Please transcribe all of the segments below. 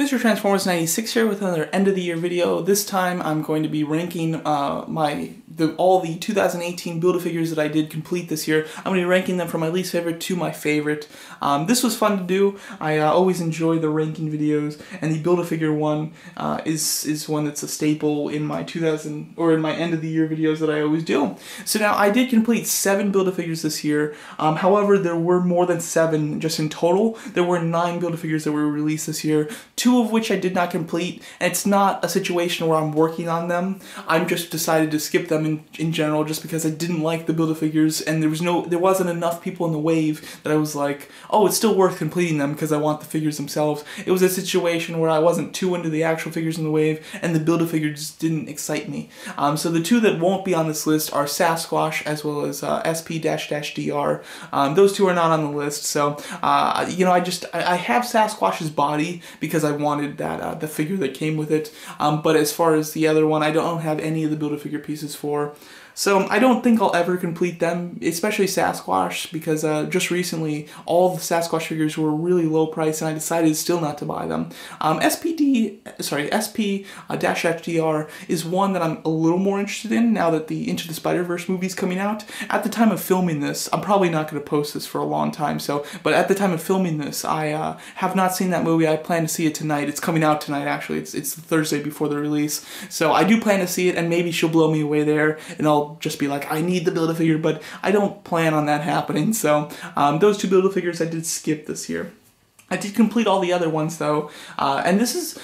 Mr. Transformers 96 here with another end of the year video. This time I'm going to be ranking all the 2018 Build-A-Figures that I did complete this year. I'm going to be ranking them from my least favorite to my favorite. This was fun to do. I always enjoy the ranking videos, and the Build-A-Figure one is one that's a staple in my in my end of the year videos that I always do. So now I did complete 7 Build-A-Figures this year. However, there were more than 7 just in total. There were 9 Build-A-Figures that were released this year, 2 of which I did not complete, and it's not a situation where I'm working on them. I'm just decided to skip them in general just because I didn't like the Build-A-Figures, and there wasn't enough people in the wave that I was like, oh, it's still worth completing them because I want the figures themselves. It was a situation where I wasn't too into the actual figures in the wave, and the Build-A-Figure just didn't excite me. So the 2 that won't be on this list are Sasquatch as well as SP-DR. Those 2 are not on the list, so you know, I have Sasquatch's body because I wanted that the figure that came with it, but as far as the other one, I don't have any of the Build-A-Figure pieces for. So I don't think I'll ever complete them, especially Sasquatch, because just recently all the Sasquatch figures were really low price and I decided still not to buy them. SP-DR is one that I'm a little more interested in now that the Into the Spider-Verse movie is coming out. At the time of filming this, I'm probably not going to post this for a long time, but at the time of filming this, I have not seen that movie. I plan to see it tonight. It's coming out tonight, actually. It's the Thursday before the release. So I do plan to see it, and maybe she'll blow me away there, and I'll just be like, I need the Build-A-Figure, but I don't plan on that happening. So those 2 Build-A-Figures I did skip this year. I did complete all the other ones though, and this is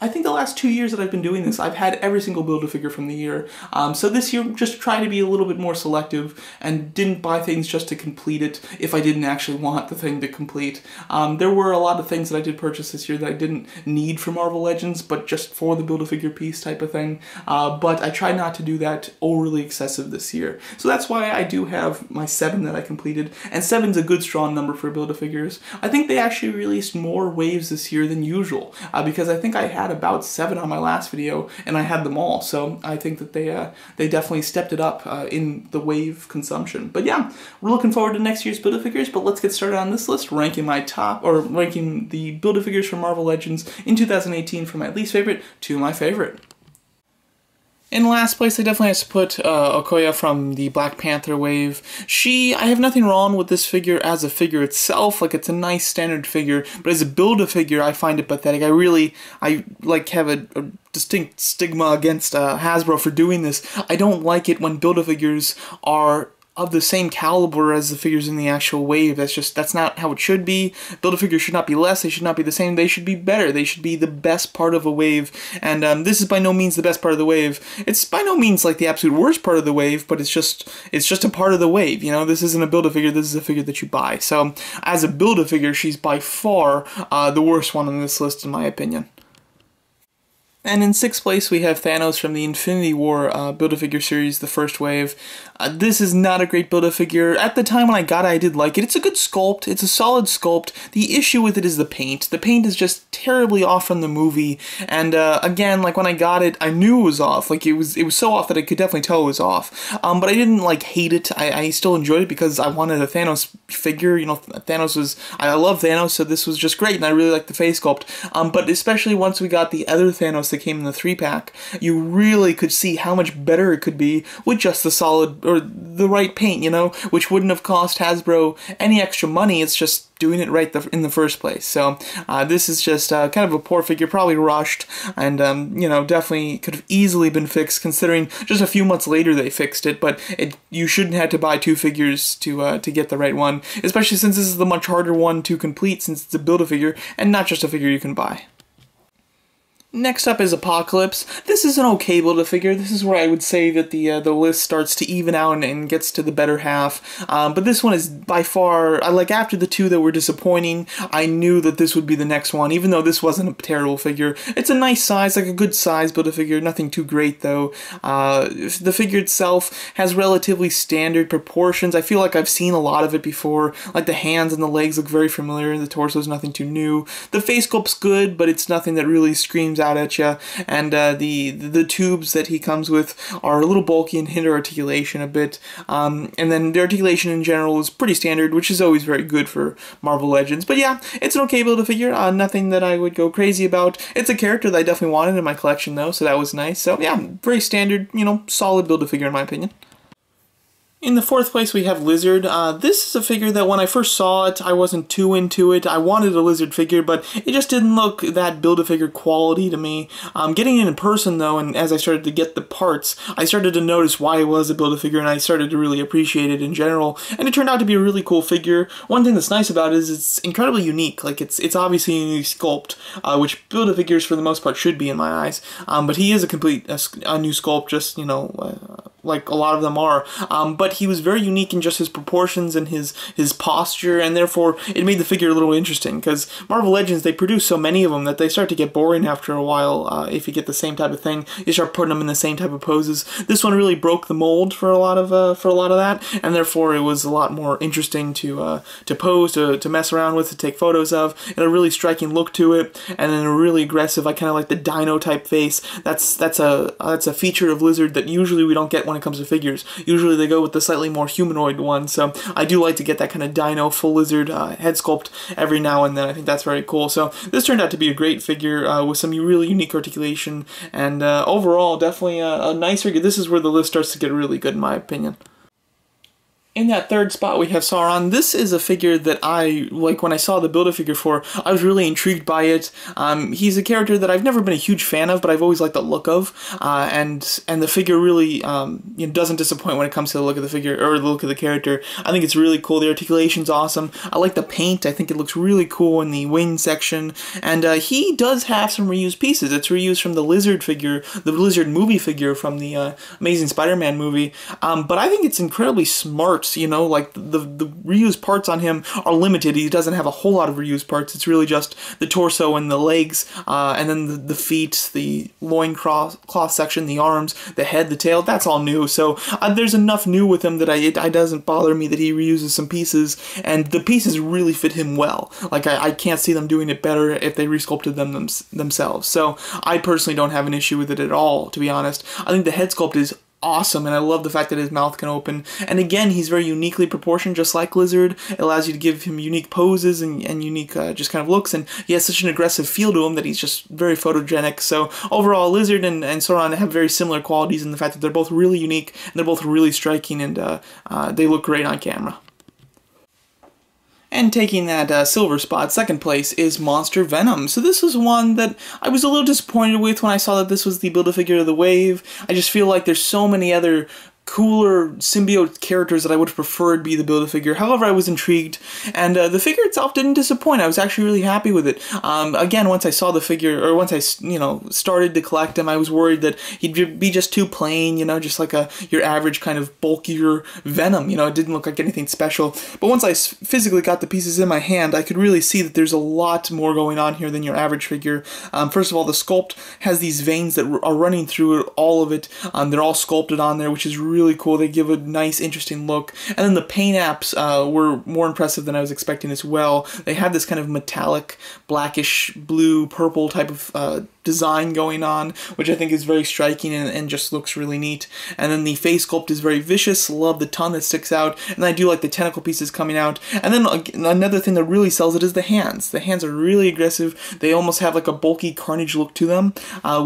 I think the last 2 years that I've been doing this, I've had every single Build-A-Figure from the year. So this year, just trying to be a little bit more selective and didn't buy things just to complete it if I didn't actually want the thing to complete. There were a lot of things that I did purchase this year that I didn't need for Marvel Legends, but just for the Build-A-Figure piece type of thing. But I tried not to do that overly excessive this year. So that's why I do have my 7 that I completed, and 7's a good strong number for Build-A-Figures. I think they actually released more waves this year than usual, because I think I had about 7 on my last video, and I had them all, so I think that they definitely stepped it up in the wave consumption. But yeah, we're looking forward to next year's Build-A-Figures, but let's get started on this list, ranking the Build-A-Figures from Marvel Legends in 2018 from my least favorite to my favorite. In last place, I definitely have to put Okoye from the Black Panther wave. I have nothing wrong with this figure as a figure itself, like it's a nice standard figure, but as a Build-A-Figure, I find it pathetic. I like have a distinct stigma against Hasbro for doing this. I don't like it when Build-A-Figures are of the same caliber as the figures in the actual wave. That's not how it should be. Build-A-Figures should not be less, they should not be the same, they should be better. They should be the best part of a wave, and this is by no means the best part of the wave. It's by no means like the absolute worst part of the wave, but it's just a part of the wave, you know? This isn't a Build-A-Figure, this is a figure that you buy. So, as a Build-A-Figure, she's by far the worst one on this list in my opinion. And in 6th place, we have Thanos from the Infinity War Build-A-Figure series, the first wave. This is not a great Build-A-Figure. At the time when I got it, I did like it. It's a good sculpt. It's a solid sculpt. The issue with it is the paint. The paint is just terribly off from the movie. And again, like when I got it, I knew it was off. Like it was so off that I could definitely tell it was off. But I didn't like hate it. I still enjoyed it because I wanted a Thanos figure. You know, I love Thanos, so this was just great, and I really liked the face sculpt. But especially once we got the other Thanos that came in the 3-pack, you really could see how much better it could be with just the solid, or the right paint, you know, which wouldn't have cost Hasbro any extra money. It's just doing it right in the first place. So this is just kind of a poor figure, probably rushed, and you know, definitely could have easily been fixed considering just a few months later they fixed it, but you shouldn't have to buy 2 figures to get the right one, especially since this is the much harder one to complete since it's a Build-A-Figure and not just a figure you can buy. Next up is Apocalypse. This is an okay Build-A-Figure. This is where I would say that the list starts to even out and gets to the better half. But this one is by far, like after the 2 that were disappointing, I knew that this would be the next one, even though this wasn't a terrible figure. It's a nice size, like a good size Build-A-Figure, nothing too great though. The figure itself has relatively standard proportions. I feel like I've seen a lot of it before. Like the hands and the legs look very familiar, the torso is nothing too new. The face sculpt's good, but it's nothing that really screams out at you, and the tubes that he comes with are a little bulky and hinder articulation a bit. And then the articulation in general is pretty standard, which is always very good for Marvel Legends. But yeah, it's an okay Build-A-Figure, nothing that I would go crazy about. It's a character that I definitely wanted in my collection though, so that was nice. So yeah, very standard, you know, solid Build-A-Figure in my opinion. In the fourth place, we have Lizard. This is a figure that when I first saw it, I wasn't too into it. I wanted a Lizard figure, but it just didn't look that Build-A-Figure quality to me. Getting it in person, though, and as I started to get the parts, I started to notice why it was a Build-A-Figure, and I started to really appreciate it in general. And it turned out to be a really cool figure. One thing that's nice about it is it's incredibly unique. Like, it's obviously a new sculpt, which Build-A-Figures, for the most part, should be in my eyes. But he is a complete a new sculpt, just, you know, like a lot of them are, but he was very unique in just his proportions and his posture, and therefore it made the figure a little interesting, because Marvel Legends, they produce so many of them that they start to get boring after a while. If you get the same type of thing, you start putting them in the same type of poses. This one really broke the mold for a lot of that, and therefore it was a lot more interesting to pose, to mess around with, to take photos of. It had a really striking look to it, and then a really aggressive, I kind of like the dino type face. That's a feature of Lizard that usually we don't get when it comes to figures. Usually they go with the slightly more humanoid one, so I do like to get that kind of dino full Lizard head sculpt every now and then. I think that's very cool. So this turned out to be a great figure with some really unique articulation, and overall definitely a nice figure. This is where the list starts to get really good in my opinion. In that third spot, we have Sauron. This is a figure that I, like when I saw the Build-A-Figure for, I was really intrigued by it. He's a character that I've never been a huge fan of, but I've always liked the look of, and the figure really you know, doesn't disappoint when it comes to the look of the figure, or the look of the character. I think it's really cool. The articulation's awesome. I like the paint. I think it looks really cool in the wing section, and he does have some reused pieces. It's reused from the Lizard figure, the Lizard movie figure from the Amazing Spider-Man movie, but I think it's incredibly smart. You know, like the reused parts on him are limited. He doesn't have a whole lot of reused parts. It's really just the torso and the legs, and then the feet, the loin cloth section, the arms, the head, the tail. That's all new. So there's enough new with him that it doesn't bother me that he reuses some pieces, and the pieces really fit him well. Like I can't see them doing it better if they resculpted them themselves. So I personally don't have an issue with it at all, to be honest. I think the head sculpt is awesome, and I love the fact that his mouth can open. And again, he's very uniquely proportioned, just like Lizard. It allows you to give him unique poses and unique just kind of looks, and he has such an aggressive feel to him that he's just very photogenic. So overall, Lizard and Sauron have very similar qualities in the fact that they're both really unique, and they're both really striking, and they look great on camera. And taking that silver spot, second place, is Monster Venom. So this was one that I was a little disappointed with when I saw that this was the Build-A-Figure of the wave. I just feel like there's so many other cooler symbiote characters that I would have preferred be the Build-A-Figure. However, I was intrigued, and the figure itself didn't disappoint. I was actually really happy with it. Again, once I saw the figure, or once I, you know, started to collect him, I was worried that he'd be just too plain, you know, just like your average kind of bulkier Venom. You know, it didn't look like anything special. But once I physically got the pieces in my hand, I could really see that there's a lot more going on here than your average figure. First of all, the sculpt has these veins that are running through it, all of it. They're all sculpted on there, which is really cool. They give a nice, interesting look. And then the paint apps were more impressive than I was expecting as well. They have this kind of metallic, blackish, blue, purple type of design going on, which I think is very striking and just looks really neat. And then the face sculpt is very vicious. Love the tongue that sticks out, and I do like the tentacle pieces coming out. And then another thing that really sells it is the hands. The hands are really aggressive. They almost have like a bulky Carnage look to them,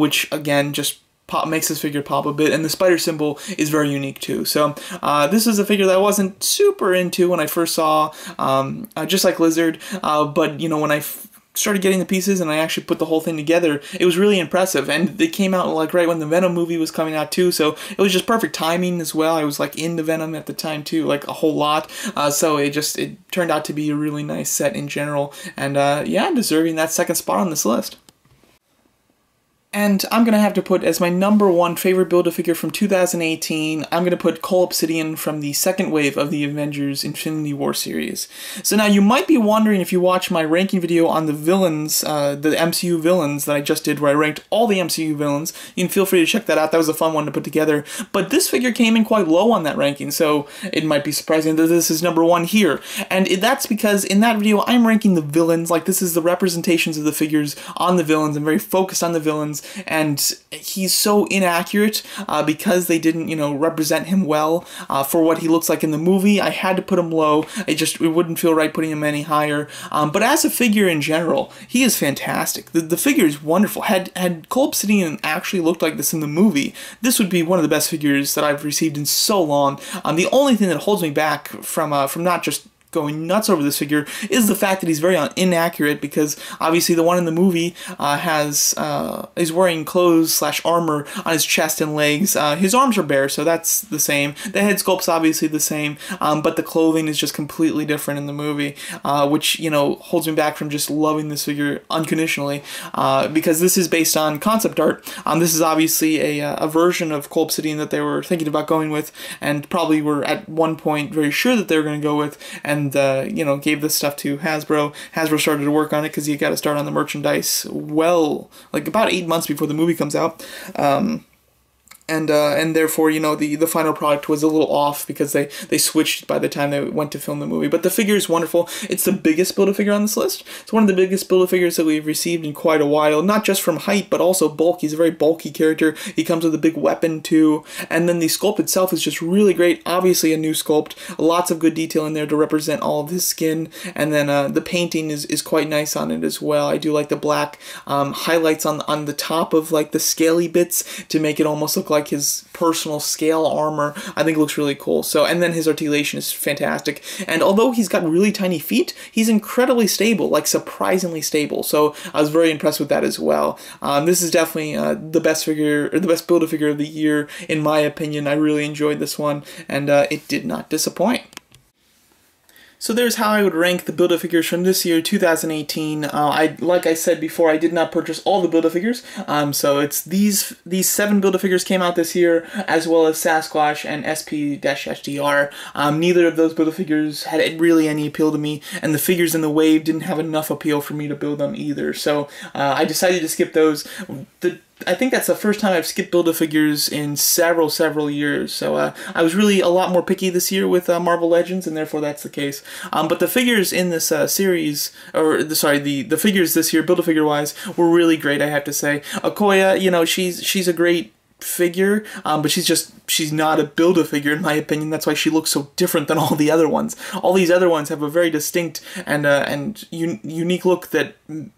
which again just makes this figure pop a bit, and the spider symbol is very unique too. So this is a figure that I wasn't super into when I first saw, just like Lizard, but you know, when I started getting the pieces and I actually put the whole thing together, it was really impressive. And they came out like right when the Venom movie was coming out too, so it was just perfect timing as well. I was like into Venom at the time too, like a whole lot, so it turned out to be a really nice set in general, and yeah, deserving that second spot on this list. And I'm going to have to put as my #1 favorite Build-A-Figure from 2018, I'm going to put Coop City from the second wave of the Avengers Infinity War series. So now you might be wondering, if you watch my ranking video on the villains, the MCU villains that I just did, where I ranked all the MCU villains, you can feel free to check that out. That was a fun one to put together. But this figure came in quite low on that ranking, so it might be surprising that this is #1 here. And that's because in that video, I'm ranking the villains, like this is the representations of the figures on the villains. I'm very focused on the villains. And he's so inaccurate because they didn't, represent him well for what he looks like in the movie. I had to put him low. It wouldn't feel right putting him any higher. But as a figure in general, he is fantastic. The figure is wonderful. Had Coop City actually looked like this in the movie, this would be one of the best figures that I've received in so long. The only thing that holds me back from not just going nuts over this figure is the fact that he's very inaccurate, because obviously the one in the movie is wearing clothes / armor on his chest and legs. His arms are bare, so that's the same. The head sculpt's obviously the same, but the clothing is just completely different in the movie, which holds me back from just loving this figure unconditionally, because this is based on concept art. This is obviously a version of Coop City that they were thinking about going with, and probably were at one point very sure that they were going to go with, and gave this stuff to Hasbro. Hasbro started to work on it because you got to start on the merchandise like about 8 months before the movie comes out. And therefore, the final product was a little off because they switched by the time they went to film the movie. But the figure is wonderful. It's the biggest Build-A-Figure on this list. It's one of the biggest Build-A-Figures that we've received in quite a while, not just from height, but also bulk. He's a very bulky character. He comes with a big weapon, too. And then the sculpt itself is just really great. Obviously, a new sculpt. Lots of good detail in there to represent all of his skin. And then the painting is quite nice on it as well. I do like the black highlights on the top of, like, the scaly bits to make it almost look like his personal scale armor. I think it looks really cool. So, and then his articulation is fantastic. And although he's got really tiny feet, he's incredibly stable, like surprisingly stable. So I was very impressed with that as well. This is definitely the best figure, or the best Build-A-Figure of the year, in my opinion. I really enjoyed this one, and it did not disappoint. So there's how I would rank the Build-A-Figures from this year, 2018. Like I said before, I did not purchase all the Build-A-Figures. So it's these 7 Build-A-Figures came out this year, as well as Sasquatch and SP-HDR. Neither of those Build-A-Figures had really any appeal to me, and the figures in the wave didn't have enough appeal for me to build them either. So I decided to skip those. I think that's the first time I've skipped Build-A-Figures in several years. So I was really a lot more picky this year with Marvel Legends, and therefore that's the case. But the figures in this series, the figures this year, Build-A-Figure wise, were really great, I have to say. Okoye, she's a great figure, but she's not a Build-A-Figure in my opinion. That's why she looks so different than all the other ones. All these other ones have a very distinct and unique look that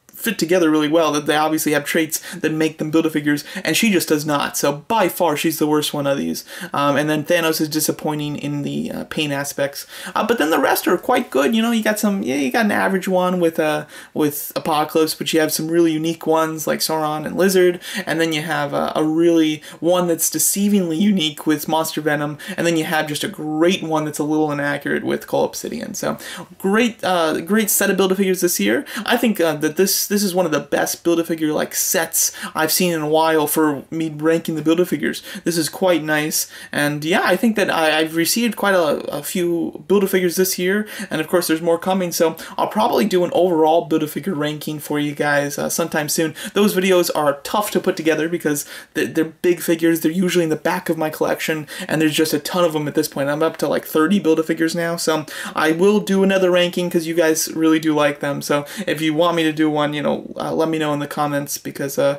fit together really well, that they obviously have traits that make them Build-A-Figures, and she just does not. So by far, she's the worst one of these. And then Thanos is disappointing in the paint aspects. But then the rest are quite good. You got an average one with Apocalypse, but you have some really unique ones like Sauron and Lizard, and then you have a really one that's deceivingly unique with Monster Venom, and then you have just a great one that's a little inaccurate with Coop City. So great set of Build-A-Figures this year. I think that this is one of the best Build-A-Figure like sets I've seen in a while for me ranking the Build-A-Figures. This is quite nice, and yeah, I think that I've received quite a few Build-A-Figures this year, and of course there's more coming, so I'll probably do an overall Build-A-Figure ranking for you guys sometime soon. Those videos are tough to put together because they're big figures. They're usually in the back of my collection, and there's just a ton of them at this point. I'm up to like 30 Build-A-Figures now, so I will do another ranking because you guys really do like them. So if you want me to do one, let me know in the comments, because I'll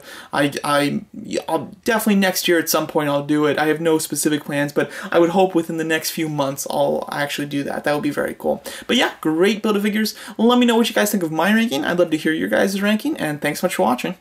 definitely next year at some point I'll do it. I have no specific plans, but I would hope within the next few months I'll actually do that. That would be very cool. But yeah, great Build-A-Figures. Let me know what you guys think of my ranking. I'd love to hear your guys' ranking, and thanks so much for watching.